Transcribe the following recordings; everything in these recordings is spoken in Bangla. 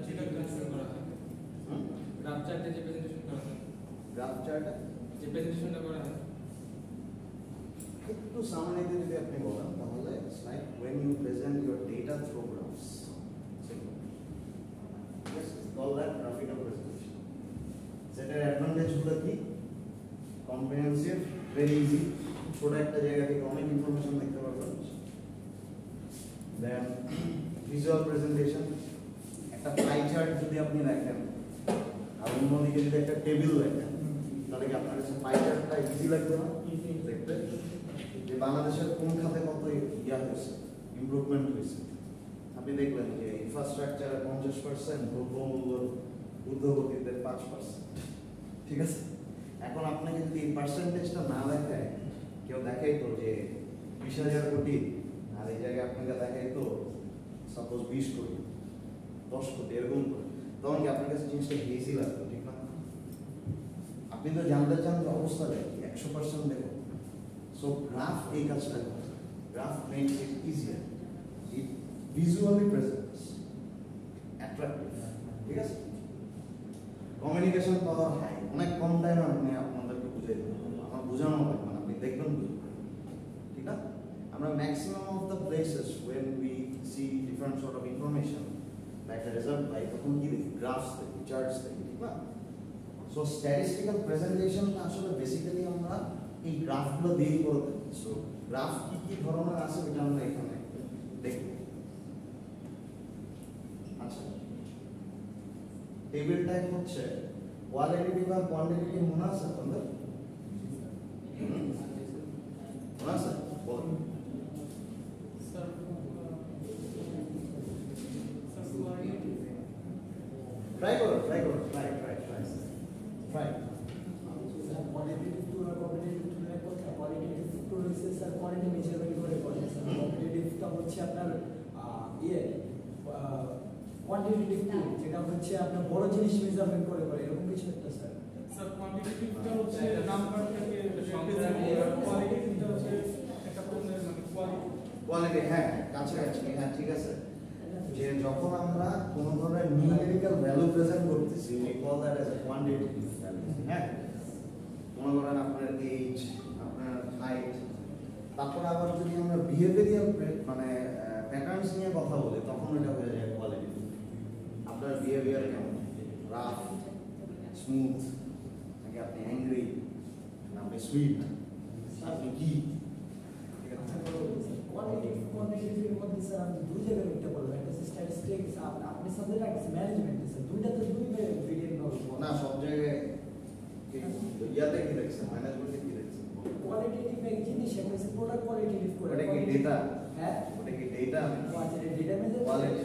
প্রেজেন্টেশন করা হয় গ্রাফ চার্টে যে প্রেজেন্টেশন করা হয় গ্রাফ চার্টে যে প্রেজেন্টেশনটা করা হয় একটু সামনে যদি আপনি বলেন তাহলে it's like when you present your data through graphs. Yes, call that graphical presentation. সেটার অ্যাডভান্টেজ গুলো কি? কম্প্রিহেনসিভ, ভেরি ইজি, ছোট একটা জায়গা থেকে অনেক ইনফরমেশন দেখতে পারবেন। দেন ভিজুয়াল প্রেজেন্টেশন, একটা পাই চার্ট যদি আপনি দেখেন আর অন্যদিকে যদি একটা টেবিল দেখেন তাহলে কি আপনার কাছে পাই চার্টটা ইজি লাগবে না দেখতে? যে বাংলাদেশের কোন খাতে কত ইয়া হয়েছে, ইমপ্রুভমেন্ট হয়েছে। আপনি দেখলেন যে ইনফ্রাস্ট্রাকচারে 50%, দ্রব্যমূল্য ঊর্ধ্বগতিতে 5%, ঠিক আছে? এখন আপনাকে যদি এই পার্সেন্টেজটা না দেখায়, কেউ দেখাই তো যে 20,000 কোটি আর এই জায়গায় আপনাকে দেখাই তো সাপোজ 20 কোটি 10 কোটি এরকম করে, তখন কি আপনার কাছে জিনিসটা হেজি লাগবে, ঠিক না? আপনি তো জানতে চান যে অবস্থাটা কি 100% দেখো। সো গ্রাফ এই কাজটা করে, graph makes it easier, it visually presents attractive, ঠিক আছে? কমিউনিকেশন পাওয়ার হাই, অনেক কম টাইমে আপনি আপনাদেরকে বুঝিয়ে দেবেন, আমার বোঝানো লাগবে না, আপনি দেখবেন বুঝবেন, ঠিক না? আমরা maximum of the places when we see different sort of information like the result পাই, তখন কি দেখি? গ্রাফস দেখি, চার্টস দেখি, ঠিক না? সো স্ট্যাটিস্টিক্যাল প্রেজেন্টেশনটা আসলে বেসিক্যালি আমরা এই গ্রাফগুলো দিয়েই করে থাকি। সো গ্রাফ কি কি ধরনের আছে এটা আমরা এখানে দেখব। আচ্ছা, টেবিল টাইপ হচ্ছে কোয়ালিটেটিভ আর কোয়ান্টিটেটিভ মনে আছে আপনাদের? মনে আছে? বলুন। ট্রাই করো। কোয়ালিটেটিভ টু আর কোয়ান্টিটেটিভ টু এর কথা। কোয়ালিটেটিভ টু হচ্ছে স্যার কোয়ালিটি মেজারমেন্ট করে করে স্যার। কোয়ান্টিটেটিভটা হচ্ছে আপনার কোয়ান্টিটেটিভ টু যেটা হচ্ছে আপনার বড় জিনিস মেজারমেন্ট করে এরকম কিছু একটা স্যার। স্যার কোয়ান্টিটেটিভটা হচ্ছে নাম্বারটাকে রিপ্রেজেন্ট করে, কোয়ালিটেটিভটা হচ্ছে একটা পণ্যের মানে কোয়ালিটি। হ্যাঁ, কাছাকাছি, হ্যাঁ ঠিক আছে। যে যখন আমরা কোন ধরনের নিউমেরিক্যাল ভ্যালু প্রেজেন্ট করতেছি, we call that as a quantitative value. হ্যাঁ, মনে করেন আপনার এজ, আপনার হাইট, তারপর আবার যদি আমরা বিহেভিয়ারাল মানে প্যাটার্নস নিয়ে কথা বলি তখন এটা হয়ে যায় কোয়ালিটি। আপনার বিহেভিয়ার কেমন, রাফ, স্মুথ, নাকি আপনি অ্যাংরি, আপনি সুইট, আপনি কি, ঠিক আছে? কোয়ান্টিটেটিভের মধ্যে স্যার আমি দুই জায়গায় একটা বলবো, একটা স্ট্যাটিস্টিক্স আপনি সাবজেক্ট আছে ম্যানেজমেন্ট স্যার, দুইটা তো দুই ভেরিয়েন্ট হবে না। সব জায়গায় ইয়াতে কি দেখছেন, ম্যানেজমেন্টে কি দেখছেন? কোয়ালিটেটিভ এক জিনিস, একটা হচ্ছে প্রোডাক্ট কোয়ালিটেটিভ করে। ওটা কি ডেটা? হ্যাঁ, ওটা কি ডেটা? আচ্ছা, ডেটা মেজার কোয়ালিটি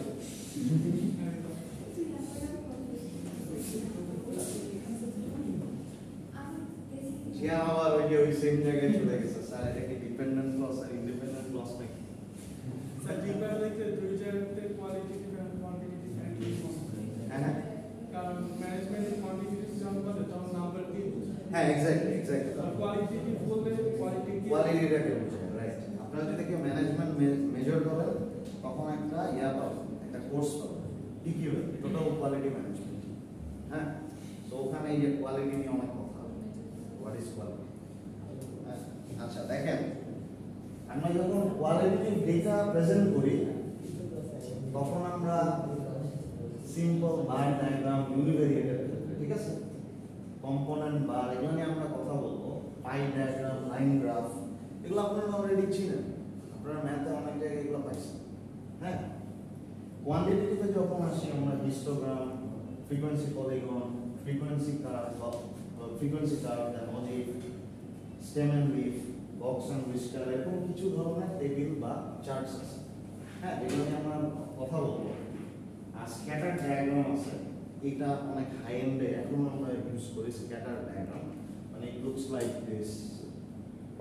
সে আবার ওই সেম জায়গায় চলে গেছে। স্যার এটা কি ডিপেন্ডেন্ট ক্লজ আর ইন্ডিপেন্ডেন্ট ক্লজ নাকি? স্যার ডিপার্টমেন্টে দুই জায়গাতে কোয়ালিটেটিভ এন্ড কোয়ান্টিটেটিভ হ্যাঁ, কারণ ম্যানেজমেন্টের কোয়ান্টিটেটিভ যখন বলে তখন নাম্বার দিয়ে বোঝায়। হ্যাঁ এক্স্যাক্টলি। আর কোয়ালিটেটিভ বললে কোয়ালিটিটাকে বোঝায়, রাইট? আপনারা যদি কেউ ম্যানেজমেন্ট মেজার করেন তখন একটা ইয়া পাবেন, একটা কোর্স পাবেন, টিকিউ, টোটাল কোয়ালিটি ম্যানেজমেন্ট। হ্যাঁ, তো ওখানে এই যে কোয়ালিটি নিয়ে অনেক কথা হবে, হোয়াট ইজ কোয়ালিটি। আচ্ছা দেখেন, আমরা যখন কোয়ালিটেটিভ ডেটা প্রেজেন্ট করি তখন আমরা সিম্পল বার ডায়াগ্রাম, ইউনিভেরিয়েটের ক্ষেত্রে, ঠিক আছে, কম্পোনেন্ট বার, এগুলো নিয়ে আমরা কথা বলবো। পাই ডায়াগ্রাম, লাইন গ্রাফ, এগুলো আপনারা অলরেডি চিনেন, আপনারা ম্যাথে অনেক জায়গায় এগুলো পাইছেন। হ্যাঁ, কোয়ান্টিটেটিভে যখন আসি আমরা histogram, frequency polygon, frequency curve, logic, stem and leaf, box and whisker, এরকম কিছু ধরনের টেবিল বা চার্টস আছে। হ্যাঁ, এগুলো নিয়ে আমরা কথা বলবো। আর স্ক্যাটার ডায়াগ্রাম আছে, এটা অনেক হাই এন্ডে এখন আমরা ইউজ করি। স্ক্যাটার ডায়াগ্রাম মানে it looks like this,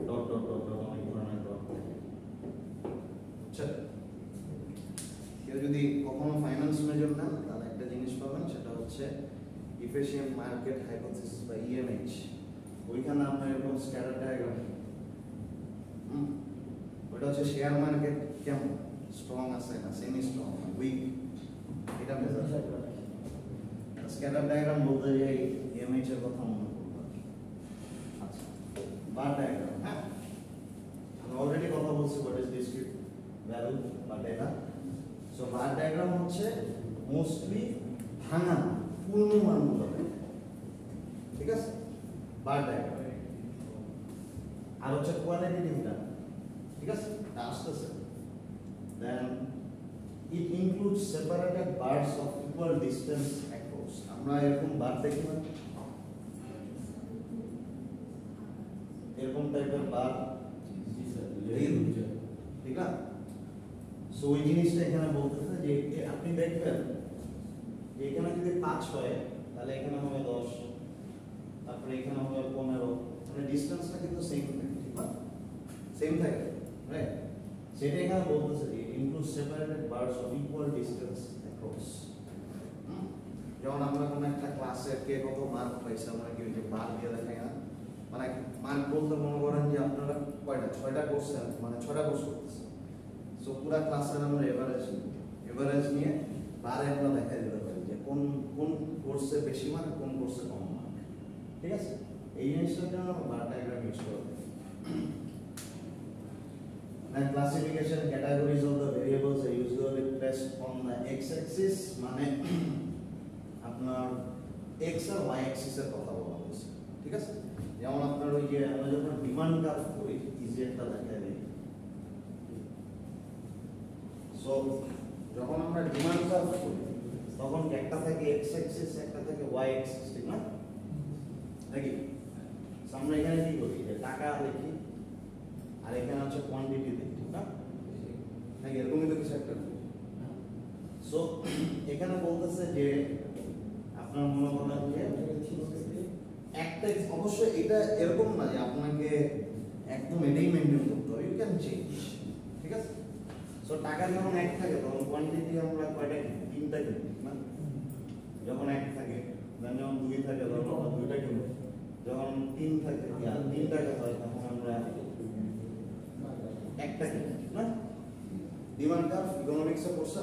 dot dot dot dot, অনেক ধরনের ডট থাকে। আচ্ছা, কেউ যদি কখনো ফাইন্যান্স মেজর নেন তাহলে একটা জিনিস পাবেন, সেটা হচ্ছে ইফিশিয়েন্ট মার্কেট হাইপোথিসিস বা ইএমএইচ। ওইখানে আপনার এরকম স্ক্যাটার ডায়াগ্রাম, ওটা হচ্ছে শেয়ার মার্কেট কেমন, স্ট্রং আছে না সেমি স্ট্রং, উইক, এটা মেজার করে। স্ক্যাটার ডায়াগ্রাম বলতে যে এমএইচ এর কথা মনে করবো। আচ্ছা, বার ডায়াগ্রাম, হ্যাঁ আমি অলরেডি কথা বলছি হোয়াট ইজ ডিসক্রিট ভ্যালু বা ডেটা। সো বার ডায়াগ্রাম হচ্ছে মোস্টলি ভাঙা পূর্ণ মানগুলো দেয়, ঠিক আছে, বার ডায়াগ্রাম। আর হচ্ছে কোয়ালিটেটিভটা, ঠিক আছে, এটা আসতেছে। দেন it includes separated bars of equal distance across. আমরা এরকম বার দেখি না, এরকম টাইপের বার, ঠিক না? সো ওই জিনিসটা এখানে বলতেছে যে আপনি দেখবেন যে এখানে যদি 5 হয় তাহলে এখানে হবে 10, তারপরে এখানে হবে 15, মানে ডিসটেন্সটা কিন্তু সেম থাকে, ঠিক না? সেম থাকে, রাইট? সেটা এখানে বলতেছে যে includes separated bars of equal distance across. যেমন আমরা কোনো একটা ক্লাসে কে কত মার্ক পাইছে আমরা কি যে বার দিয়ে দেখাই না, মানে মার্ক বলতে মনে করেন যে আপনারা কয়টা 6টা করছেন, মানে 6টা কোর্স করতেছেন। সো পুরো ক্লাসের আমরা এভারেজ নিয়ে বারে আমরা দেখাই দিতে পারি যে কোন কোন কোর্সে বেশি মার্ক, কোন কোর্সে কম মার্ক, ঠিক আছে? এই জিনিসটার জন্য আমরা বার ডায়াগ্রাম ইউজ করি। And classification categories of the variables are usually placed on the x-axis, মানে আপনার x আর y axis এর কথা বলা হচ্ছে, ঠিক আছে? যেমন আপনার ওই যে আমরা যখন ডিমান্ড কার্ভ করি, ইজি একটা দেখাই দিই। সো যখন আমরা ডিমান্ড কার্ভ করি তখন একটা থাকে x-axis, একটা থাকে y-axis, ঠিক না? নাকি আমরা এখানে কি করি যে টাকা লিখি আর এখানে হচ্ছে কোয়ান্টিটি দেখি, ঠিক না? নাকি এরকমই তো কিছু একটা। সো এখানে বলতেছে যে আপনার মনে করেন যে একটা, অবশ্যই এটা এরকম না যে আপনাকে একদম এটাই মেনটেন করতে হবে, ইউ ক্যান চেঞ্জ, ঠিক আছে? সো টাকা যখন 1 থাকে তখন কোয়ান্টিটি আমরা কয়টা কিনি? 3টা কিনি, ঠিক না? যখন 1 থাকে, দেন যখন 2 থাকে তখন আমরা 2টা কিনি, যখন 3 থাকে আর 3 টাকা হয় তখন আমরা একটা কিনি, না? ডিমান্ড কার্ভ ইকোনমিক্সে পড়ছে?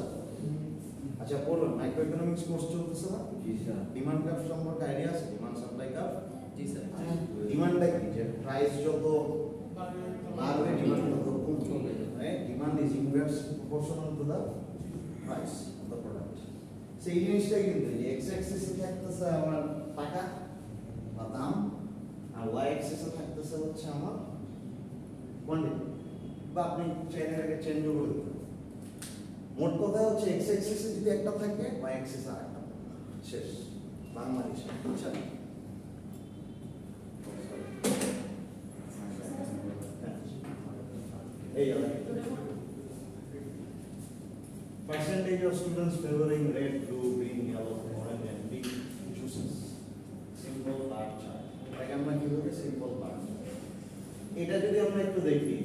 আচ্ছা পড়ুন, মাইক্রো ইকোনমিক্স কোর্স চলতেছে না? জি স্যার। ডিমান্ড কার্ভ সম্পর্কে আইডিয়া আছে? Demand supply curve. জি স্যার। ডিমান্ডটা কি? যে প্রাইস যত বাড়বে ডিমান্ড তত কমবে, right? Demand is inverse proportional to the price of the product. সেই জিনিসটাই কিন্তু যে এক্স অ্যাক্সিসে থাকতেছে আমার টাকা বা দাম, আর ওয়াই অ্যাক্সিসে থাকতেছে হচ্ছে আমার কোয়ান্টিটি, বা আপনি চাইলে এটাকে চেঞ্জও করে দিতে পারেন। মোট কথা হচ্ছে এক্স অ্যাক্সিসে যদি একটা থাকে, ওয়াই অ্যাক্সিসে আরেকটা থাকে, শেষ বাংলা হিসাব, বুঝছেন? এই percentage of students favoring red, blue, green, yellow, orange and pink juices. Simple bar chart. এটাকে আমরা কি বলি? Simple bar chart. এটা যদি আমরা একটু দেখি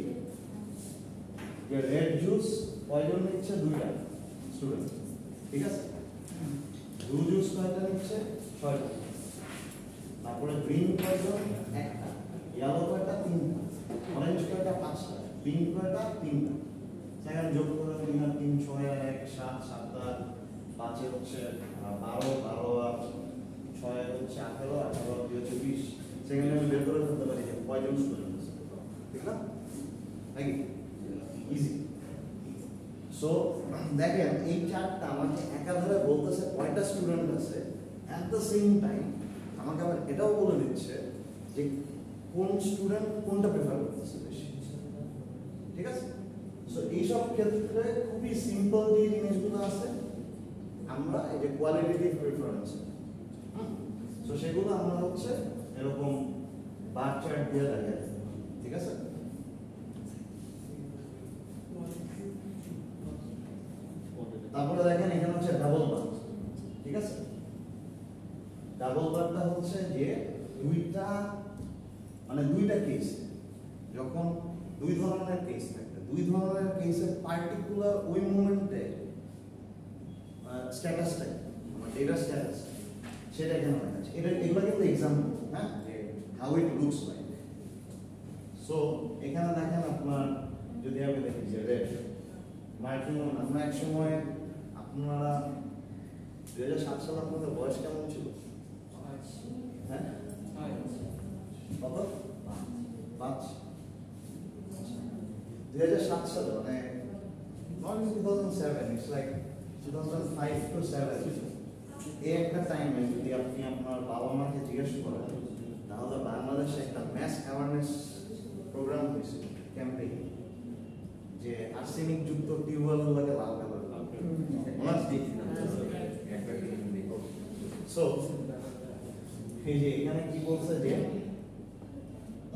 যে রেড জুস কয়জন নিচ্ছে? 2টা স্টুডেন্ট, ঠিক আছে? ব্লু জুস কয়টা নিচ্ছে? 6টা। তারপরে গ্রিন কয়জন? 1টা। ইয়েলো কয়টা? 3টা। অরেঞ্জ কয়টা? 5টা। পিঙ্ক কয়টা? 3টা। সেখানে যোগ করে 3 আর 3 6 আর 1 7 7 আর 5 হচ্ছে 12 12 আর 6 হচ্ছে 18 18 আর 2 হচ্ছে 20। সেখানে আমি বের করে ফেলতে পারি যে কয়জন স্টুডেন্ট আছে, ঠিক না? নাকি ইজি। সো দেখেন এই চার্টটা আমাকে একাধারে বলতেছে কয়টা স্টুডেন্ট আছে, অ্যাট দ্য সেম টাইম আমাকে আবার এটাও বলে দিচ্ছে যে কোন স্টুডেন্ট কোনটা প্রেফার করতেছে বেশি, ঠিক আছে? সো এইসব ক্ষেত্রে খুবই সিম্পল যে জিনিসগুলো আছে আমরা এই যে কোয়ালিটেটিভ প্রেফারেন্স, সো সেগুলো আমরা হচ্ছে এরকম বার চার্ট দিয়ে দেখাই, ঠিক আছে? তারপরে দেখেন এখানে হচ্ছে ডাবল বার, ঠিক আছে? ডাবল বারটা হচ্ছে যে দুইটা কেস, যখন 2 ধরনের কেস থাকে, 2 ধরনের কেসের পার্টিকুলার ওই মোমেন্টে স্ট্যাটাসটা মানে ডেটা স্ট্যাটাস সেটা এখানে দেখাচ্ছে। এগুলো কিন্তু এক্সাম্পল, হ্যাঁ, যে how it looks like. So এখানে দেখেন আপনার যদি আমি দেখি যে রেড মার্কিং, আমরা এক সময় আপনারা 2007 সালে আপনাদের বয়স কেমন ছিল? হ্যাঁ কত? 5। 2007 সালে মানে not in 2007, it's like 2005 to 7 এই একটা টাইমে যদি আপনি আপনার বাবা মাকে জিজ্ঞেস করেন তাহলে বাংলাদেশে একটা ম্যাস অ্যাওয়ারনেস প্রোগ্রাম হয়েছিল, ক্যাম্পেইন, যে আর্সেনিক যুক্ত টিউবওয়েলগুলোকে লাল কালার সো এই যে এখানে কি বলছে যে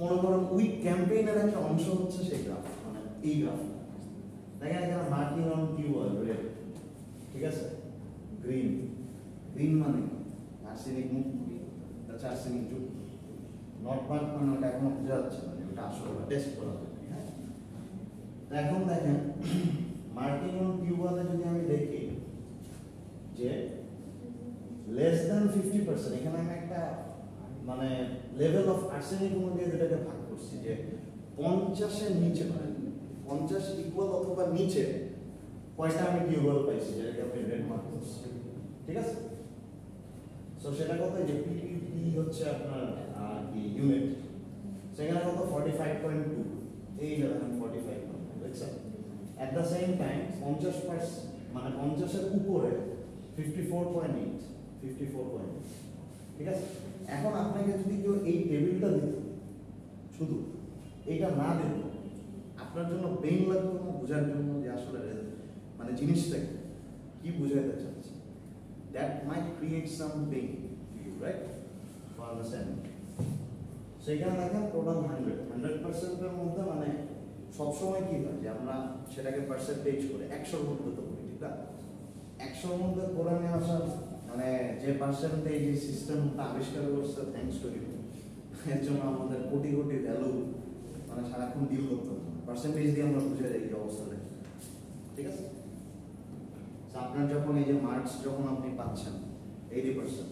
মনে করেন ওই ক্যাম্পেইনের একটা অংশ হচ্ছে সেই গ্রাফ, মানে এই গ্রাফ দেখেন এখানে মার্কিং অন টিউবওয়েল রেড, ঠিক আছে, গ্রিন, গ্রিন মানে আর্সেনিক মুক্ত, আচ্ছা আর্সেনিক যুক্ত, নট মার্ক মানে ওটা এখনো বোঝা যাচ্ছে না, ওটা আসলে টেস্ট করা হবে। হ্যাঁ, এখন দেখেন মার্কিং অন টিউবওয়েলে যদি আমি দেখি যে লেস দ্যান 50%, এখানে আমি একটা মানে লেভেল অফ আর্সেনিক অনুযায়ী যেটাকে ভাগ করছি যে 50-এর নিচে, মানে 50 ইকুয়াল অথবা নিচে কয়টা আমি টিউবওয়েল পাইছি যেটাকে আপনি রেড মার্ক করছি, ঠিক আছে। সো সেটা কত, যে পিপিপি হচ্ছে আপনার কি ইউনিট, সেখানে কত 45.2, এই জায়গায় 45.2 দেখছেন। এট দ্য সেম টাইম 50% মানে 50-এর উপরে 54.8, 54.8, ঠিক আছে। এখন আপনাকে যদি কেউ এই টেবিলটা দিত, শুধু এইটা না দিত, আপনার জন্য পেইন লাগতো না বোঝার জন্য যে আসলে মানে জিনিসটা কি বোঝাতে চাচ্ছে। That might create some pain, right, for understanding. সেইখানে দেখেন টোটাল 100%-এর মধ্যে মানে সবসময় কি হয় যে আমরা সেটাকে পার্সেন্টেজ করে 100-র মধ্যে তো করি, ঠিক না। 100-র মধ্যে করে নিয়ে আসা মানে যে পার্সেন্টেজ এই সিস্টেমটা আবিষ্কার করছে, থ্যাঙ্কস টু ইউ, এর জন্য আমাদের কোটি কোটি ভ্যালু মানে সারাক্ষণ ডিল করতে হবে, পার্সেন্টেজ দিয়ে আমরা বুঝে যাই এই অবস্থাটা, ঠিক আছে। আপনার যখন এই যে মার্কস যখন আপনি পাচ্ছেন 80%,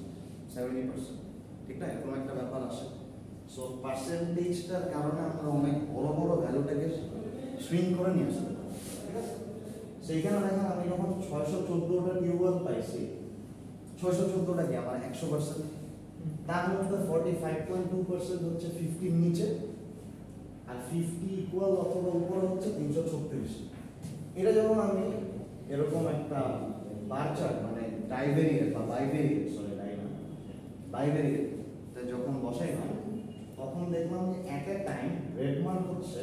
70%, ঠিক না, এরকম একটা ব্যাপার আসে। সো পার্সেন্টেজটার কারণে আমরা অনেক বড় বড় ভ্যালুটাকে শ্রিঙ্ক করে নিয়ে আসতে পারি, ঠিক আছে। সেইখানে দেখেন আমি যখন 614টা টিউবওয়েল পাইছি, 614টা কি আমার 100%, তার মধ্যে 45.2% হচ্ছে 50 নিচে, আর 50 ইকুয়াল অথবা উপরে হচ্ছে 336। এটা যখন আমি এরকম একটা বার চার্ট মানে ডাইভেরিয়েট বা বাইভেরিয়েট, সরি বাইভেরিয়েট যখন বসাই না, তখন দেখলাম যে এট এ টাইম রেড মার্ক হচ্ছে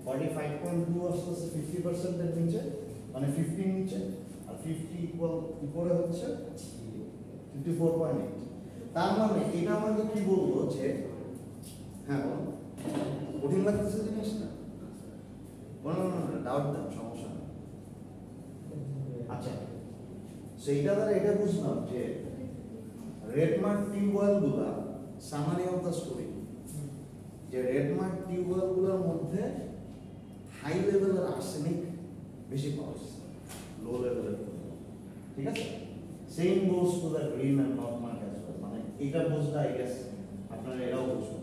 45.2 আসতেছে 50%-এর নিচে, মানে 50 নিচে, আর 50 ইকুয়াল উপরে হচ্ছে 54.8। তার মানে এটা আমাকে কি বলবো যে, হ্যাঁ বলুন, কঠিন লাগতেছে জিনিসটা, ডাউট দেন, সমস্যা নেই। আচ্ছা, সেইটা দ্বারা এটা বুঝলাম যে রেড মার্ক টিউবওয়েল গুলা সামারি অফ দ্য স্টোরি, যে রেড মার্ক টিউবওয়েল গুলোর মধ্যে হাই লেভেলের আর্সেনিক বেশি পাওয়া যাচ্ছে, লো লেভেলের, ঠিক আছে। Same goes to the green and not mark as well, মানে এটা বুঝতে আই গেস আপনারা এটাও বুঝবেন,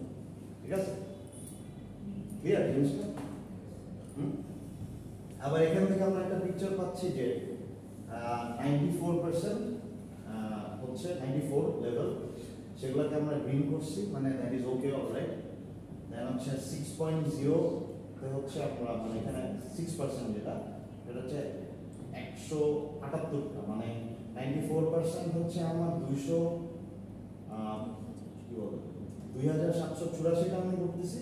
ঠিক আছে, ক্লিয়ার জিনিসটা। আবার এখান থেকে আমরা একটা পিকচার পাচ্ছি যে 94% হচ্ছে 94 লেভেল, সেগুলোকে আমরা গ্রিন করছি, মানে দ্যাট ইজ ওকে, অলরাইট। দেন হচ্ছে 6.0 হচ্ছে আমরা মানে এখানে 6% যেটা, এটা হচ্ছে 178টা, মানে 94% হচ্ছে আমার 200 কি বলবো 2784টা আমি করতেছি,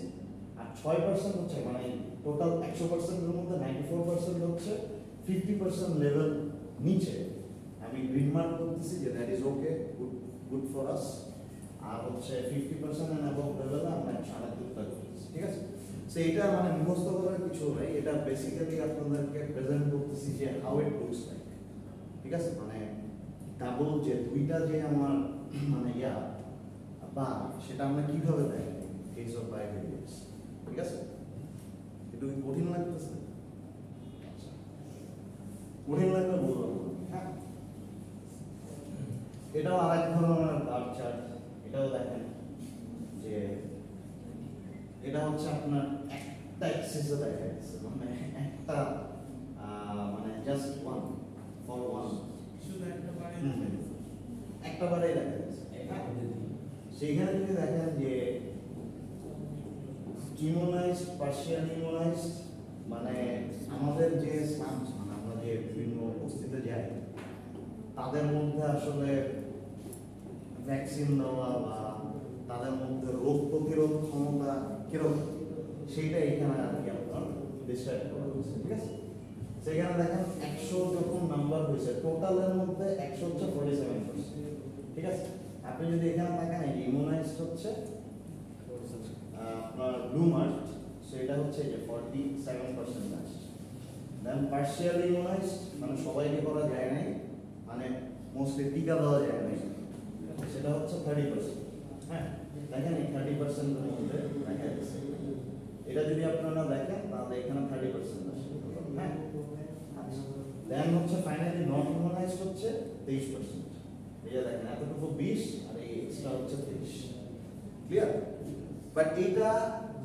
আর 6% হচ্ছে মানে টোটাল 100%-এর মধ্যে 94% হচ্ছে 50% লেভেল নিচে আমি গ্রিন মার্ক করতেছি যে that is okay, good for us. আর হচ্ছে 50% এন্ড অ্যাবভ লেভেলে আমরা 178টা করতেছি, ঠিক আছে। সো এটা মানে মুখস্থ করার কিছু নাই, এটা বেসিক্যালি আপনাদেরকে প্রেজেন্ট করতেছি যে হাউ ইট লুকস লাইক, ঠিক আছে। মানে ডাবল যে দুইটা যে আমার মানে বা সেটা আমরা কিভাবে দেখি কেস অফ বাইভেরিয়েন্স, ঠিক আছে। একটু কঠিন লাগতেছে, কঠিন লাগলে বলবো, হ্যাঁ। এটাও আরেক ধরনের বার চার্ট, এটাও দেখেন যে এটা হচ্ছে আপনার একটা এক্সেসে দেখা যাচ্ছে, মানে একটা মানে জাস্ট ওয়ান ফর ওয়ান, শুধু একটা বাড়ি একটা বারেই দেখা যাচ্ছে। সেইখানে যদি দেখেন যে ইমোনাইজড, পার্শিয়াল ইমোনাইজড, মানে আমাদের যে সামস, মানে আমরা যে বিভিন্ন উপস্থিতিতে যাই তাদের মধ্যে আসলে ভ্যাকসিন দেওয়া বা তাদের মধ্যে রোগ প্রতিরোধ ক্ষমতা কিরকম সেইটা এখানে আর কি আপনার ডিসক্রাইব করা হয়েছে, ঠিক আছে? সেখানে দেখেন 100 যখন নাম্বার হয়েছে টোটালের মধ্যে 100 হচ্ছে 47%, ঠিক আছে? আপনি যদি এখানে দেখেন এই ইমোনাইজড হচ্ছে আপনার ব্লুমার্ট, সেটা হচ্ছে যে 47% আছে। দেন পার্শিয়াল ইমোনাইজড মানে সবাইকে করা যায় নাই, মানে মোস্টলি টিকা দেওয়া যায় নাই, সেটা হচ্ছে 30%। হ্যাঁ, দেখেন এই 30% এর মধ্যে দেখা যাচ্ছে। এটা যদি আপনারা দেখেন তাহলে এখানে 30% আসে। হ্যাঁ, আচ্ছা। দেন হচ্ছে ফাইনালি নট ইমোনাইজড হচ্ছে 23%। এই যে দেখেন এতটুকু 20 আর এই এক্সট্রা হচ্ছে 23। ক্লিয়ার? বাট এটা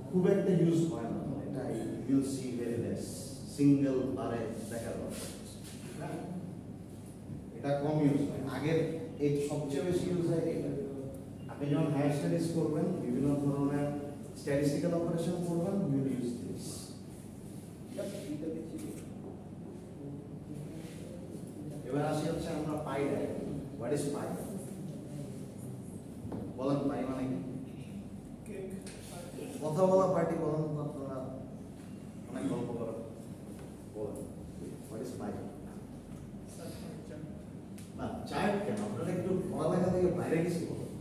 খুব একটা ইউজ হয় না, এটা you'll see very less, single বারে দেখা যায়। হ্যাঁ, এটা কম ইউজ হয়। আগের এই সবচেয়ে বেশি ইউজ হয় এটা। আপনি যখন হায়ার স্টাডিজ করবেন, বিভিন্ন ধরনের স্ট্যাটিস্টিক্যাল অপারেশন করবেন, ইউ উইল ইউজ দিস। এবার আসি হচ্ছে আমরা পাই ডায়াগ্রাম। হোয়াট ইজ পাই? বলেন পাই মানে কি? কথা বলা পার্টি বলেন তো আপনারা, অনেক গল্প করেন, বলেন হোয়াট ইজ পাই? না চার্ট কেন, আপনারা একটু পড়ালেখা থেকে বাইরে গেছি বলুন।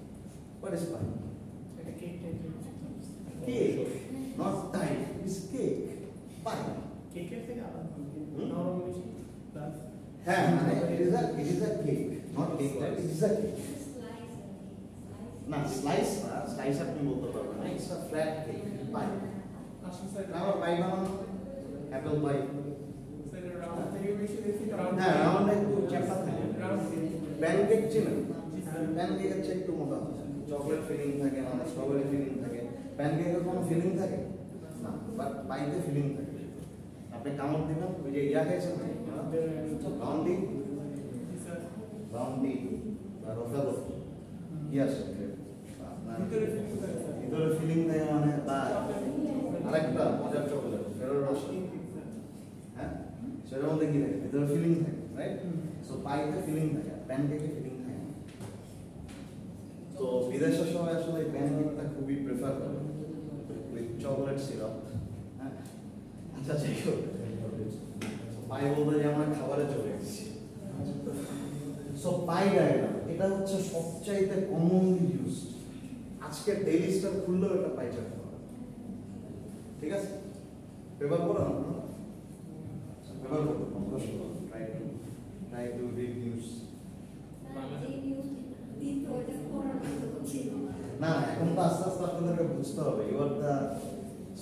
What is pie? Cake, not time, is cake. Pie কেকের থেকে আলাদা নরম বেশি প্লাস হ্যাঁ, মানে it is a cake, not cake, it is a cake. না স্লাইস না, স্লাইস আপনি বলতে পারবেন না, it's a flat cake, পাই। আসলে স্যার আমার পাই বানানো অ্যাপল পাই। স্যার রাউন্ড থেকে বেশি দেখি রাউন্ড হ্যাঁ, রাউন্ড একটু চ্যাপটা থাকে। রাউন্ড প্যানকেক চিনেন? প্যানকেক হচ্ছে একটু মোটা, চকলেট ফিলিং থাকে, মানে স্ট্রবেরি ফিলিং থাকে। প্যানকেকের কোনো ফিলিং থাকে না, বাট পাইতে ফিলিং থাকে। আপনি কামড় দিবেন, ওই যে ইয়া খাইছেন রাউন্ডি, রাউন্ডি আর রফালো কি আছে আপনার ভিতরে ফিলিং থাকে, মানে বা আরেকটা মজার চকলেট ফেরো রস, হ্যাঁ সেটার মধ্যে কি থাকে? ভিতরে ফিলিং থাকে, রাইট? সো পাইতে ফিলিং থাকে, প্যানকেকে ফিলিং থাকে। তো বিদেশের সবাই আসলে প্যানকেকটা খুবই প্রেফার করে উইথ চকলেট সিরাপ। হ্যাঁ, আচ্ছা যাই হোক, পাই বলতে যে আমরা খাবারে চলে এসেছি। সো পাই ডায়াগ্রাম এটা হচ্ছে সবচাইতে কমনলি ইউজড। আজকে ডেইলি স্টার খুললেও এটা পাই চার্ট পাবেন, ঠিক আছে? পেপার পড়েন আপনারা? পেপার পড়ুন, অবশ্যই ট্রাই টু রিড নিউজ। না এখন তো আস্তে আস্তে আপনাদেরকে বুঝতে হবে, you are the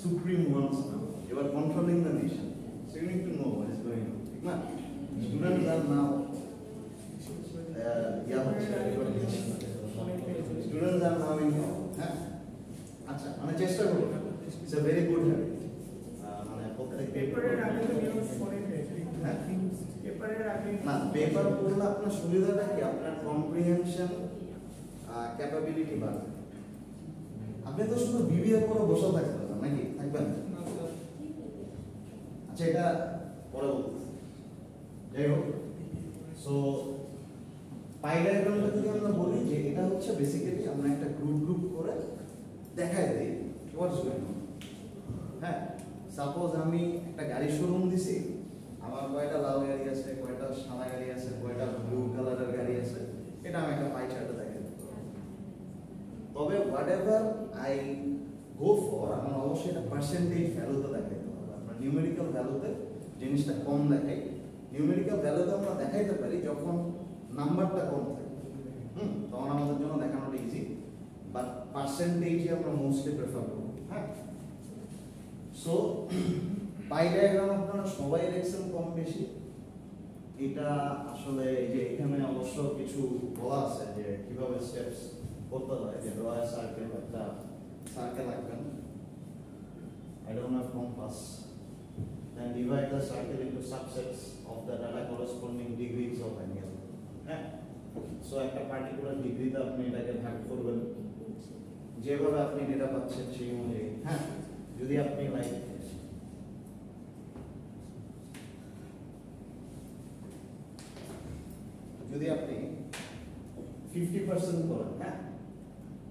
supreme ones now, you are controlling the nation, so you need to know what is going on, ঠিক না? Students are now students are now in, হ্যাঁ আচ্ছা, মানে চেষ্টা করুন, it's a very good habit. মানে প্রত্যেক পেপারের আগে তো নিউজ পড়ে পেয়েছি, হ্যাঁ পেপারের আগে না, পেপার পড়লে আপনার সুবিধাটা কি? আপনার কম্প্রিহেনশন ক্যাপাবিলিটি বাড়বে। আপনি তো শুধু বিবিএ করে বসে থাকতে পারেন নাকি? থাকবেন? না স্যার আচ্ছা, এটা পরে বলতেছি। যাই হোক, সো পাই ডায়াগ্রামটা যদি আমরা বলি যে এটা হচ্ছে বেসিক্যালি আমরা একটা গ্রুপ করে দেখায় দেই হোয়াটস গোয়িং অন। হ্যাঁ, সাপোজ আমি একটা গাড়ি শোরুম দিছি, আমার কয়টা লাল গাড়ি আছে, কয়টা সাদা গাড়ি আছে, কয়টা ব্লু কালারের গাড়ি আছে, এটা আমি একটা পাই চার্টে দেখাই দেব। তবে what ever I go for, আমার অবশ্যই এটা পার্সেন্টেজ ভ্যালুতে দেখাইতে হবে। আপনার নিউমেরিক্যাল ভ্যালুতে জিনিসটা কম দেখাই। নিউমেরিক্যাল ভ্যালুতে আমরা দেখাইতে পারি যখন নাম্বারটা কম থাকে, তখন আমাদের জন্য দেখানোটা ইজি, বাট পার্সেন্টেজই আমরা মোস্টলি প্রেফার করব। হ্যাঁ, সো পাই ডায়াগ্রাম আপনারা সবাই দেখছেন কম বেশি। এটা আসলে এই যে এখানে অবশ্য কিছু বলা আছে যে কিভাবে স্টেপস করতে হয়, যে ড্র সার্কেল, একটা সার্কেল আঁকবেন, I don't have compass, then divide the circle into subsets of the data corresponding degrees of angle. হ্যাঁ, সো একটা পার্টিকুলার ডিগ্রিতে আপনি এটাকে ভাগ করবেন যেভাবে আপনি ডেটা পাচ্ছেন সেই অনুযায়ী। হ্যাঁ, যদি আপনি লাইক যদি আপনি 50% করেন, হ্যাঁ,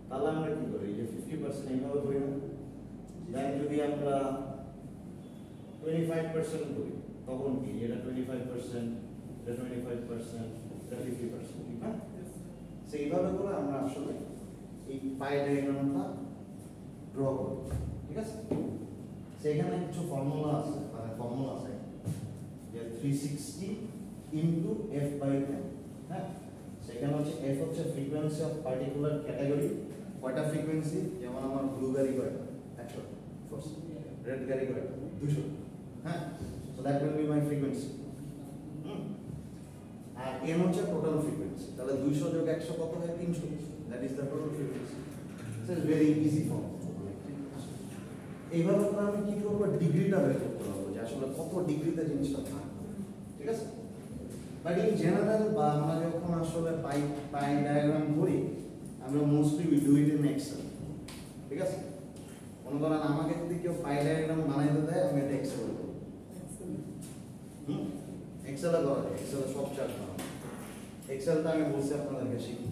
তাহলে আমরা কি করি যে 50% এইভাবে করি না, দেন যদি আমরা 25% করি তখন কি এটা 25%, এটা 25%, এটা 50%, ঠিক না? সেইভাবে করে আমরা আসলে এই পাই ডায়াগ্রামটা ড্র করি, ঠিক আছে? সেখানে কিছু ফর্মুলা আছে, মানে ফর্মুলা আছে যে 360 ইনটু f বাই n, হ্যাঁ, সেখানে হচ্ছে f হচ্ছে ফ্রিকোয়েন্সি অফ পার্টিকুলার ক্যাটাগরি, কয়টা ফ্রিকোয়েন্সি, যেমন আমার ব্লু গাড়ি কয়টা 100, ফার্স্ট রেড গাড়ি কয়টা 200, হ্যাঁ, so that will be my frequency. আর n হচ্ছে টোটাল ফ্রিকোয়েন্সি, তাহলে 200 যোগ 100 কত হয় 300, that is the total frequency. So it's very easy form. এইভাবে করে আমি কি করবো, ডিগ্রিটা বের করতে পারবো যে আসলে কত ডিগ্রিতে জিনিসটা থাকবে, ঠিক আছে? বাট ইন জেনারেল বা আমরা যখন আসলে পাই ডায়াগ্রাম করি আমরা mostly we do it in Excel, ঠিক আছে? মনে করেন আমাকে যদি কেউ পাই ডায়াগ্রাম বানাইতে দেয় আমি এটা এক্সেল করব, এক্সেলে করা যায়, এক্সেলে সব চার্ট বানাবো। এক্সেলটা আমি বলছি আপনাদেরকে শিখুন,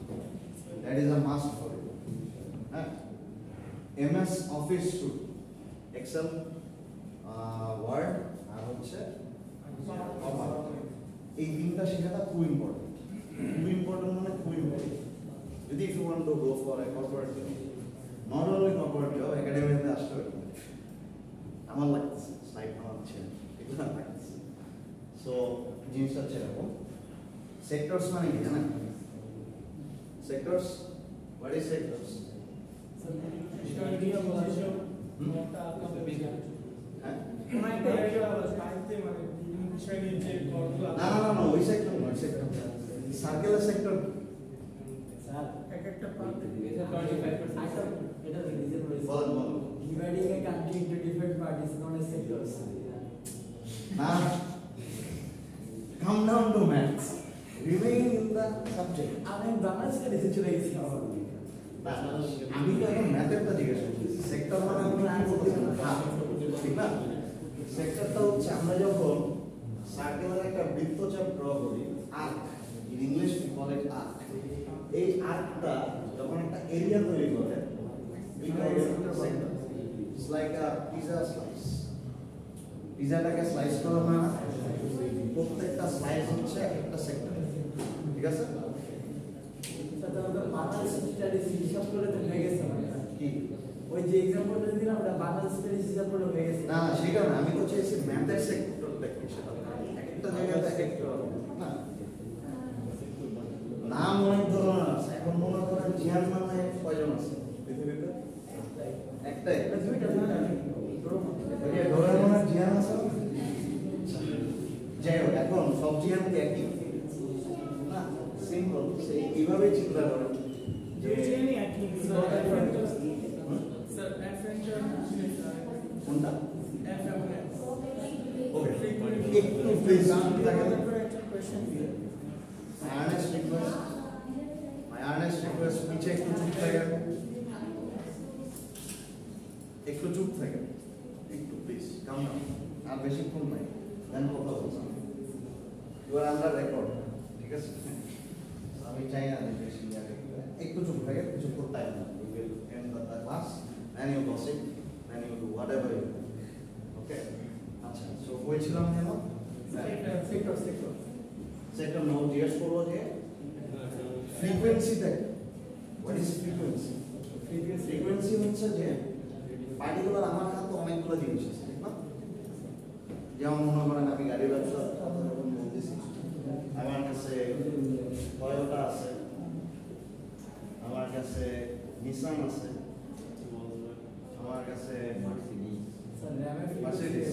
that is a must for you. হ্যাঁ, MS office suite, excel, word আর হচ্ছে এই তিনটা শেখাটা খুব ইম্পর্টেন্ট। খুব ইম্পর্টেন্ট মানে খুব ইম্পর্টেন্ট। যদি if you want to go for a corporate job, not only corporate job, একাডেমিতে আসতে হবে। আমার লাগছে স্লাইড বানাচ্ছে, এগুলো লাগছে। সো জিনিসটা হচ্ছে এরকম, সেক্টরস মানে কি জানেন? Sectors, what is sectors? হ্যাঁ, না ওই সেক্টর নয়, সেক্টর সার্কেলের সেক্টর। স্যার একটা পার্ট এটা রিজন রয়েছে, dividing a country into different parties known as sectors. না, come down to maths, remain in the subject. আমি বাংলাদেশে দেশে চলে গেছি। আমি তো এখন ম্যাথেরটা জিজ্ঞেস করছি, সেক্টর মানে আমি কি বলতেছি না, ঠিক না? সেক্টরটা হচ্ছে আমরা যখন সার্কেলের একটা বৃত্তচাপ ড্র করি, arc, in English we call it arc. এই আর্কটা যখন একটা এরিয়া তৈরি করে, we call it sector. It's like a pizza slice. পিজাটাকে স্লাইস করা হয় না, প্রত্যেকটা স্লাইস হচ্ছে একটা সেক্টর, ঠিক আছে? বাংলাদেশ স্টাডিজ হিসাব করে তো হয়ে গেছে কি ওই যে এক্সাম্পলটা দিলাম ওটা বাংলাদেশ স্টাডিজ হিসাব করে হয়ে গেছে। না সেটা না, আমি তো চাইছি ম্যাথের সেক্টরটা কি, সেটা একটা জায়গাতে এক একটা না, নাম অনেক ধরনের আছে। এখন মনে করেন জিয়ান নামে কয়জন আছে পৃথিবীতে? একটাই, দুইটা ধরে মনে জিয়ান আছে। যাই হোক, এখন সব জিয়ান কি একই না? সিম্পল, সেই এইভাবে চিন্তা করেন যে কোনটা ওকে একটু প্লিজ my earnest request পিছে একটু চুপ থাকেন, একটু চুপ থাকেন, একটু প্লিজ কাম ডাউন, আর বেশিক্ষণ নাই, দেন কথা বলছি। ইউ আর আন্ডার রেকর্ড, ঠিক আছে? আমি চাই না বেশি একটু চুপ থাকেন, কিছু করতে হয় না। You will end the class, then you gossip, then you do whatever you okay. আচ্ছা, সো বলছিলাম যেন সেক্টর নাও জিজ্ঞেস করবো যে ফ্রিকোয়েন্সিটা হোয়াট ইজ ফ্রিকোয়েন্সি? ফ্রিকোয়েন্সি হচ্ছে যে পার্টিকুলার আমার হাতে অনেকগুলো জিনিস আছে, ঠিক না? যেমন মনে করেন আমি গাড়ি ব্যবসা যখন বলতেছি, আমার কাছে টয়োটা আছে, আমার কাছে নিসান আছে, আমার কাছে মার্সিডিজ,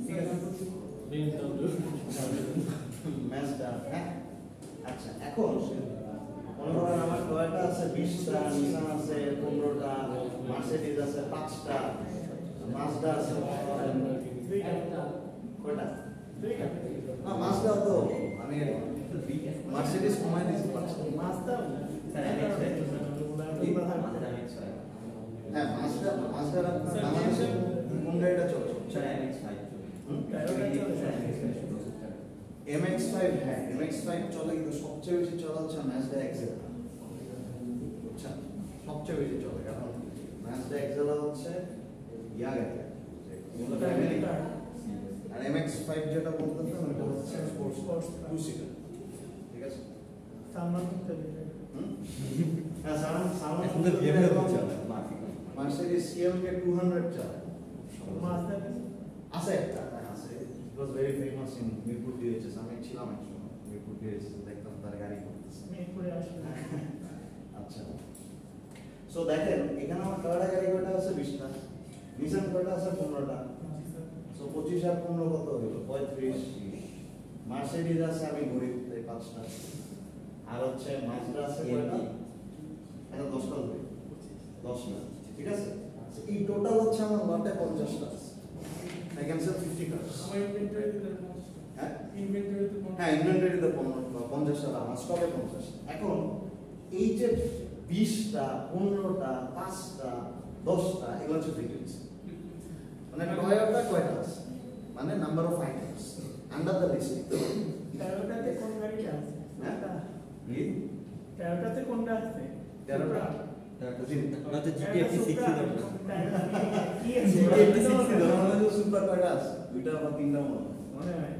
ঠিক আছে, ম্যাজদা, হ্যাঁ। আচ্ছা, এখন মনে করেন আমার টয়োটা আছে 20টা, নিসান আছে 15টা, মার্সিডিজ আছে 5টা, মাজদা আছে কয়টা? না মাজদা তো আমি মার্সিডিজ কমায় দিয়েছে মাস্টার হ্যাঁ মাস্টার বাংলাদেশে কোন গাড়িটা চলে MX-5 হ্যাঁ MX-5 চলে কিন্তু সবচেয়ে বেশি চলা হচ্ছে Mazda XL বুঝছেন সবচেয়ে বেশি চলে কারণ Mazda XL হচ্ছে ইয়া গাড়ি আর MX-5 যেটা বলতেছেন ওটা হচ্ছে স্পোর্টস টু সিটার ঠিক আছে সালমান করতে হ্যাঁ সালমান এখন তো BMW চলে Mercedes CLK 200 চলে মাস্টার আছে একটা আছে it was very famous in Mirpur DHS আমি ছিলাম একসময় মিরপুর ডিএইচএস দেখতাম তার গাড়ি করতেছে মিরপুরে আসলে আচ্ছা সো দেখেন এখানে আমার টয়োটা গাড়ি কয়টা আছে 20টা নিসান কয়টা আছে 15টা সো 25 আর 15 কত হলো 35 মার্সিডিজ আছে আমি গরিব তাই 5টা আর হচ্ছে মাজদা আছে কয়টা এটা 10টা হবে 10টা ঠিক আছে এই টোটাল হচ্ছে আমার লটে 50টা আছে I can sell 50 cars. আমার ইনভেন্টরিতে হ্যাঁ ইনভেন্টরিতে হ্যাঁ ইনভেন্টরিতে 50টা আমার স্টকে 50 এখন এই যে 20টা 15টা 5টা 10টা এগুলো হচ্ছে ফিগার্স মানে টয়োটা কয়টা আছে মানে number of items under the list টয়োটাতে কোন গাড়িটা আছে হ্যাঁ টয়োটাতে কোনটা আছে টয়োটা না তো GTFT 60 কি আছে সুপার কয়টা আছে দুইটা বা তিনটা মনে হয় মনে হয়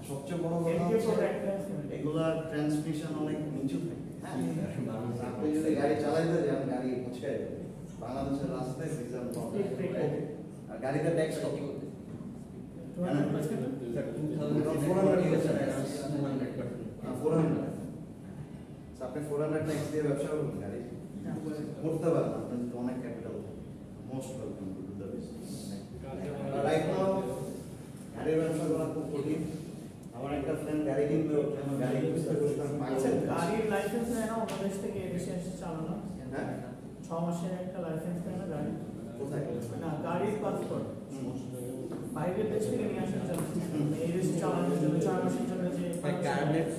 সবচেয়ে বড় কথা এদিকে হচ্ছে প্রোডাক্ট আছে এগুলা ট্রান্সমিশন অনেক নিচু থাকে হ্যাঁ আপনি যদি গাড়ি চালাইতে যান গাড়ি পৌঁছায় যাবে বাংলাদেশের রাস্তায় সিজন আর গাড়িতে ট্যাক্স কত আপনি 400 ট্যাক্স দিয়ে ব্যবসা করবেন গাড়ি করতে পারেন আপনার তো অনেক capital most welcome to the business right now গাড়ির ব্যবসা করা খুব কঠিন আমার একটা ফ্রেন্ড গাড়ি কিনবে আমার গাড়ি বুঝতে করতে আচ্ছা গাড়ির লাইসেন্স নেয় না অন্য দেশ থেকে এসে এসে চালানো হ্যাঁ 6 মাসের একটা লাইসেন্স নেয় না গাড়ি কোথায় না গাড়ির পাসপোর্ট বাইরের দেশ থেকে নিয়ে আসার জন্য এই দেশে চালানোর জন্য 4 মাসের জন্য যে কার্নেট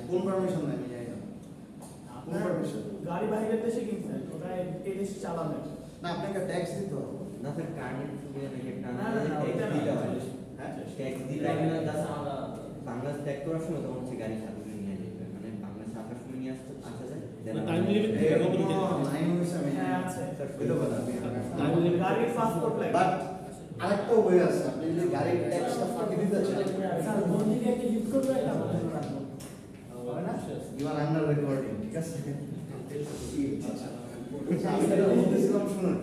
কোন পারমিশন নেই আমি জানি না কোন পারমিশন গাড়ি বাইরের দেশে কিনছেন ওটা এই দেশে চালাবে না আপনাকে ট্যাক্স দিতে হবে না স্যার কার্নেট দিয়ে নাকি একটা না, না, না, ওইটা না। হ্যাঁ ট্যাক্স দিলে না দাদা আমরা বাংলাদেশ ত্যাগ করার সময় তখন হচ্ছে গাড়ি সাথে করে নিয়ে যেতে মানে বাংলাদেশ আসার সময় নিয়ে আসা যায় টাইম লিমিট নাইন হইছে আমি হ্যাঁ আছে এটা কথা গাড়ির পাসপোর্ট লাগে বাট আরেকটা ওয়ে আছে আপনি যদি গাড়ির ট্যাক্সটা ফাঁকি দিতে চান স্যার বন্ধুকে একটা গিফট করবে একটা বন্ধু রাখবো হবে না ইউ আর আন্ডার রেকর্ডিং ঠিক আছে আচ্ছা আমি যেটা বলতেছিলাম শুনুন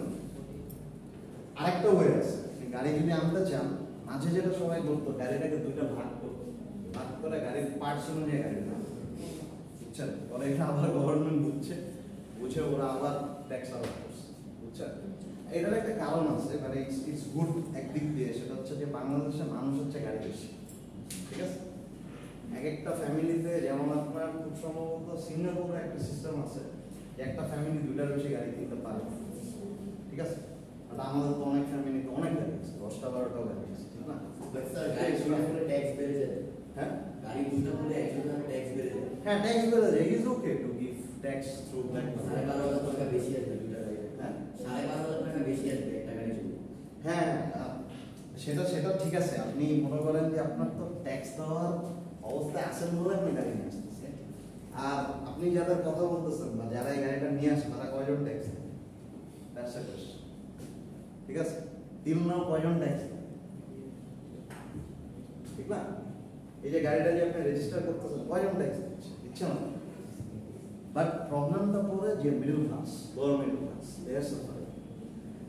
আরেকটা ওয়ে আছে গাড়ি যদি আনতে চান মাঝে যেটা সবাই করতো গাড়িটাকে দুইটা ভাগ করতো ভাগ করে গাড়ির পার্টস অনুযায়ী গাড়ি দাম বুঝছেন পরে এটা আবার গভর্নমেন্ট বুঝে ওরা আবার ট্যাক্স আলাদা করছে বুঝছেন এটার একটা কারণ আছে মানে ইটস গুড একদিক দিয়ে সেটা হচ্ছে যে বাংলাদেশের মানুষ হচ্ছে গাড়ি বেশি ঠিক আছে এক একটা ফ্যামিলিতে যেমন আপনার খুব সম্ভবত সিঙ্গাপুরে একটা সিস্টেম আছে যে একটা ফ্যামিলি দুইটার বেশি গাড়ি কিনতে পারে ঠিক আছে আর আমাদের তো অনেক ফ্যামিলিতে অনেক গাড়ি আছে 10টা 12টাও গাড়ি আছে ঠিক না গাড়ি শুনে ট্যাক্স বেড়ে যায় হ্যাঁ গাড়ি দুটো হলে একসাথে ট্যাক্স বেড়ে যায় হ্যাঁ ট্যাক্স বেড়ে যায় is okay to give tax through 12,500 টাকা বেশি আসবে দুটো গাড়ি হ্যাঁ 12,500 টাকা বেশি আসবে একটা গাড়ি শুনে হ্যাঁ সেটা ঠিক আছে আপনি মনে করেন যে আপনার তো ট্যাক্স দেওয়ার অবস্থায় আছেন বলে আপনি গাড়ি নিয়ে আসতেছেন আর আপনি যাদের কথা বলতেছেন বা যারা এই গাড়িটা নিয়ে আসেন তারা কয়জন ট্যাক্স দেয় দ্যাটস আ কোয়েশ্চেন ঠিক আছে তিন নাও কয়জন ট্যাক্স ঠিক না এই যে গাড়িটা যে আপনি রেজিস্টার করতেছেন কয়জন ট্যাক্স দিচ্ছে না বাট প্রবলেমটা পড়ে যে middle class lower middle class their suffering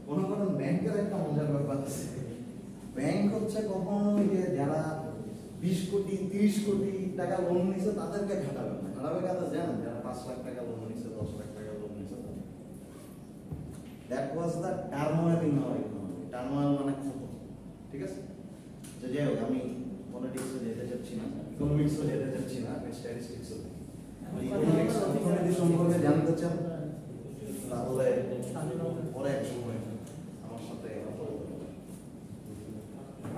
মনে করেন ব্যাংকের একটা মজার ব্যাপার আছে ব্যাংক হচ্ছে কখনো যে যারা 20 কোটি 30 কোটি টাকা লোন নিছে তাদেরকে ঘাটাবে না ঘাটাবে কাদের জানেন যারা 5 লাখ টাকা লোন নিছে 10 লাখ টাকা লোন নিছে that was the turmoil in our economy turmoil মানে ক্ষত ঠিক আছে যে যাই হোক আমি পলিটিক্সে যেতে চাচ্ছি না ইকোনমিক্সও যেতে চাচ্ছি না আমি স্ট্যাটিস্টিক্সও ইকোনমিক্স অর্থনীতি সম্পর্কে জানতে চান তাহলে পরে এক সময় আমার সাথে কথা বলতে পারেন।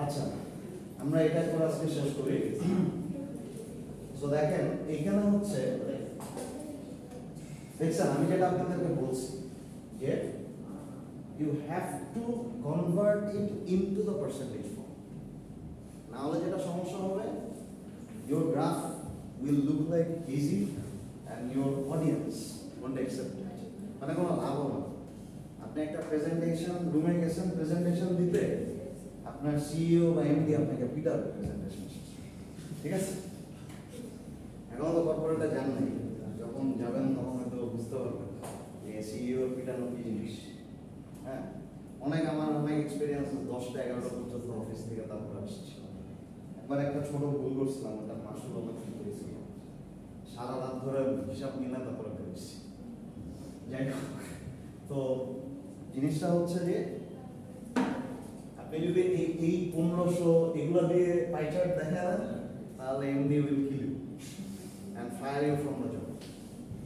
আচ্ছা আমরা এটা করে আজকে শেষ করি সো দেখেন এখানে হচ্ছে দেখছেন আমি যেটা আপনাদেরকে বলছি যে you have to convert it into the percentage form. না হলে যেটা সমস্যা হবে, your graph will look like easy and your audience won't accept it. মানে কোনো লাভ হবে না। আপনি একটা প্রেজেন্টেশন রুমে গেছেন প্রেজেন্টেশন দিতে, আপনার সিইও বা এমডি আপনাকে পিটাবে প্রেজেন্টেশন, ঠিক আছে? এখন তো কর্পোরেটে জান নাই, যখন যাবেন তখন হয়তো বুঝতে পারবেন যে সিইও পিটানো কি জিনিস। হ্যাঁ, অনেক এক্সপিরিয়েন্স 10টা 11টা পর্যন্ত অফিস থেকে তারপর আসছি। একবার একটা ছোট ভুল করছিলাম, ওটা মাসুল অনেক ভুল করেছিল, সারা রাত ধরে হিসাব মিলে তারপরে বেরোচ্ছি। যাই হোক, তো জিনিসটা হচ্ছে যে আপনি যদি এই 1500 এগুলো দিয়ে পাই চার্ট দেখান, তাহলে MD will kill you and fire you from the job,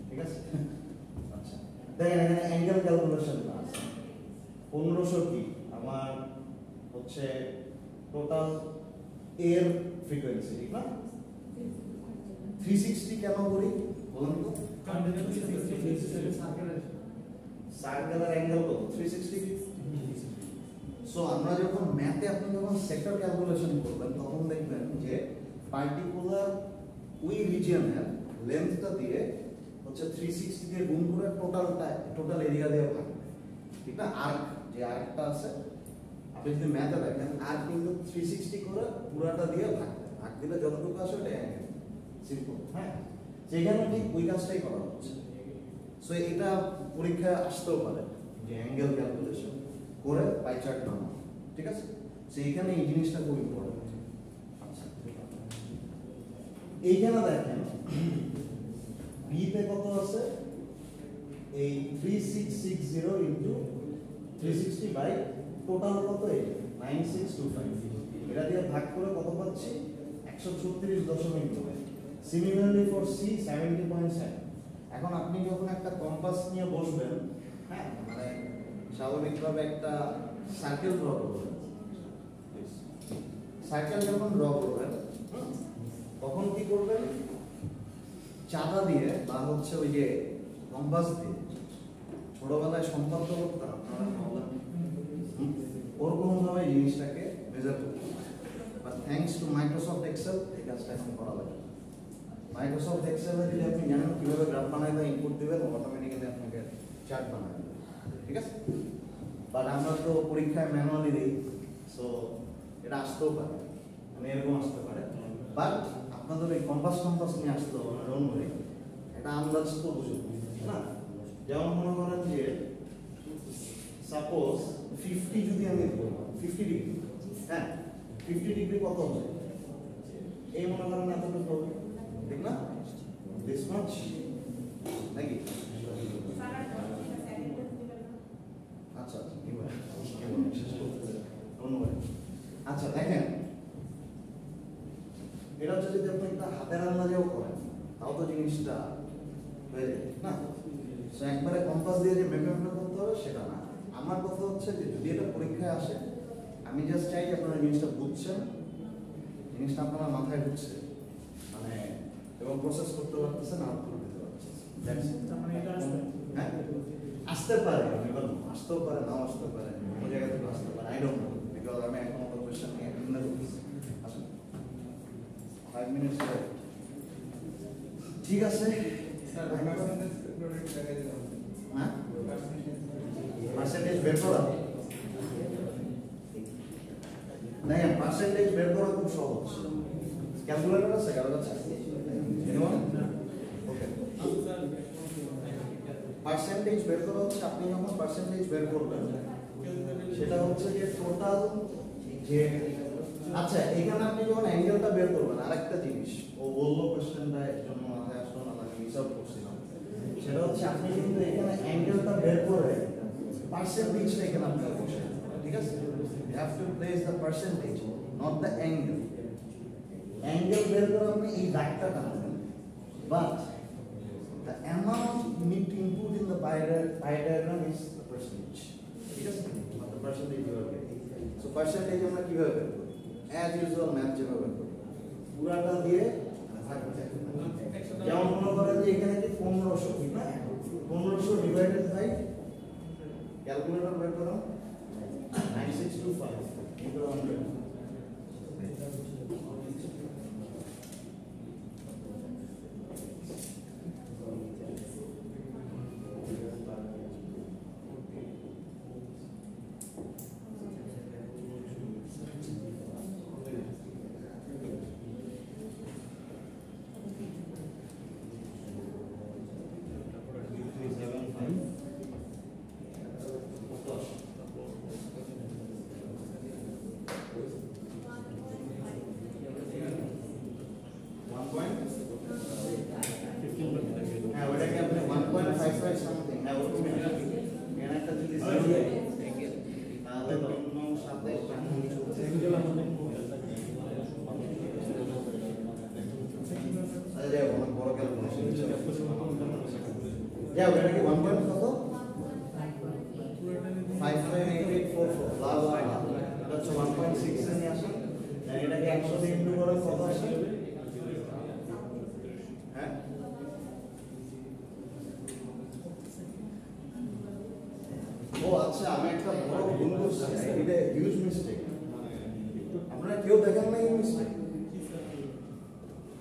ঠিক আছে? আচ্ছা, দেখেন এখানে অ্যাঙ্গেল ক্যালকুলেশন আছে। 1500 কি আমার হচ্ছে টোটাল এর ফ্রিকোয়েন্সি, ঠিক না? 360 কেন করি বলুন তো? সার্কেলের অ্যাঙ্গেল কত? 360। সো আমরা যখন ম্যাথে আপনি যখন সেক্টর ক্যালকুলেশন করবেন তখন দেখবেন যে পার্টিকুলার ওই রিজিয়নের লেন্থটা দিয়ে হচ্ছে 360 দিয়ে গুণ করে টোটাল এরিয়া দিয়ে ভাগ, ঠিক না? আর্ক যে আর্কটা আছে, আপনি যদি ম্যাথে দেখেন আর্ক কিন্তু 360 করে পুরাটা দিয়ে ভাগ দিলে যতটুকু আসে ওটা অ্যাঙ্গেল, সিম্পল। হ্যাঁ, সেখানে ঠিক ওই কাজটাই করা হচ্ছে। সো এটা পরীক্ষায় আসতেও পারে যে অ্যাঙ্গেল ক্যালকুলেশন করে পাই চার্ট বানানো, ঠিক আছে? সেইখানে এই জিনিসটা খুব ইম্পর্টেন্ট। আচ্ছা, এইখানে দেখেন বিতে কত আছে? এই 3660 ইনটু 360 বাই টোটাল কত? এই 9625, এটা দিয়ে ভাগ করে কত পাচ্ছি? 136.9। Similarly for C 70.7। এখন আপনি যখন একটা কম্পাস নিয়ে বসবেন, হ্যাঁ, মানে স্বাভাবিকভাবে একটা সার্কেল ড্র করবেন, সার্কেল যখন ড্র করবেন তখন কি করবেন? চাঁদা দিয়ে বা হচ্ছে ওই যে কম্পাস দিয়ে ছোটবেলায় সম্পাদ্য করতাম, আপনারা ওরকম ভাবে জিনিসটাকে মেজার করতে হবে। But thanks to Microsoft Excel এই কাজটা এখন করা লাগে। মাইক্রোসফট এক্সেলে যদি আপনি জানেন কিভাবে গ্রাফ বানায় বা ইনপুট দিবেন, অটোমেটিক্যালি আপনাকে চার্ট বানায় দেবে, ঠিক আছে? বাট আমরা তো পরীক্ষায় ম্যানুয়ালি দিই, সো এটা আসতেও পারে, মানে এরকম আসতে পারে। বাট আপনাদের এই কম্পাস নিয়ে আসতে হবে, ডোন্ট ওয়ারি, এটা আন্দাজ তো বুঝুন না। যেমন মনে করেন যে সাপোজ 50 যদি আমি ধরি, 50 ডিগ্রি, হ্যাঁ, 50 ডিগ্রি কত হবে? এই মনে করেন এতটুকু হবে, ঠিক না? দিস মাচ নাকি? আচ্ছা, আচ্ছা দেখেন, এটা হচ্ছে যদি আপনি একটা হাতের আন্দাজেও করেন তাও তো জিনিসটা হয়ে যায় না। সো একবারে কম্পাস দিয়ে যে মেপে করতে হবে সেটা না। আমার কথা হচ্ছে যে যদি এটা পরীক্ষায় আসে, আমি জাস্ট চাই যে আপনারা জিনিসটা বুঝছেন, জিনিসটা আপনারা মাথায় ঢুকছে, মানে এবং প্রসেস করতে পারতেছেন, আউটপুট দিতে পারছেন। মানে এটা আসবে, হ্যাঁ, আসতে পারে, আসতেও পারে, নাও আসতে পারে, অন্য জায়গা থেকে আসতে পারে, আই ডোন্ট নো, বিকজ আমি এখন অত কোয়েশ্চেন নিয়ে চিন্তা করতেছি। আসুন 5 মিনিটস, ঠিক আছে? হ্যাঁ, পার্সেন্টেজ বের করা, দেখেন পার্সেন্টেজ বের করা খুব সহজ। ক্যালকুলেটর আছে কারো কাছে? ওকে, পার্সেন্টেজ বের করা হচ্ছে, আপনি যখন পার্সেন্টেজ বের করবেন সেটা হচ্ছে যে টোটাল যে, আচ্ছা এখানে আপনি যখন অ্যাঙ্গেলটা বের করবেন, আরেকটা জিনিস ও বললো কোশ্চেনটা এর জন্য মাথায় আসলো না, আমি মিস আউট করছিলাম, সেটা হচ্ছে আপনি কিন্তু এখানে অ্যাঙ্গেলটা বের করে পার্সেন্টেজটা এখানে আপনার বসে, ঠিক আছে? You have to place the percentage, not the angle. Angle বের করে আপনি এই দাগটা টানবেন, but the amount you need to input in the pie diagram is the percentage. ঠিক আছে? Not the percentage you are getting. So percentage আমরা কিভাবে বের করি? As usual math যেভাবে বের করি, পুরাটা দিয়ে ভাগ করে 1500 ঠিক না? 1500 ডিভাইডেড বাই ক্যালকুলেটর বের করো 9625 into 100 Yeah, we're going to 1 point কত? 558844 লাভ হয় না। এটা হচ্ছে 1.6 এ নিয়ে আসেন। আর এটাকে 100 দিয়ে ইনটু করে কত আসে? হ্যাঁ? ও আচ্ছা, আমি একটা বড় ভুল করছি। এটা হিউজ মিস্টেক। আপনারা কেউ দেখেন না এই মিস্টেক?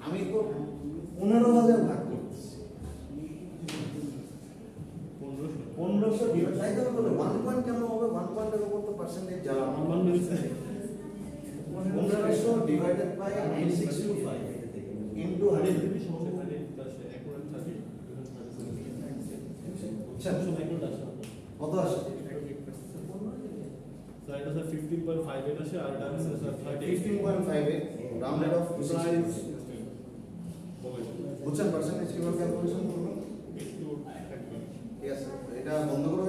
আমি তো 15,000 ভাগ করতেছি। 1500 ডিভাইড তাই তো বলে 1 পয়েন্ট কেন হবে 1 পয়েন্টের উপর তো পার্সেন্টেজ যারা 1500 ডিভাইডেড বাই 9625 ইনটু 100 কত আসে স্যার এটা স্যার 15.58 আসে আর এটা আছে sir 15.58 rounded off to sides বুঝছেন পার্সেন্টেজ কিভাবে ক্যালকুলেশন করবেন ঠিক আছে এটা বন্ধ করে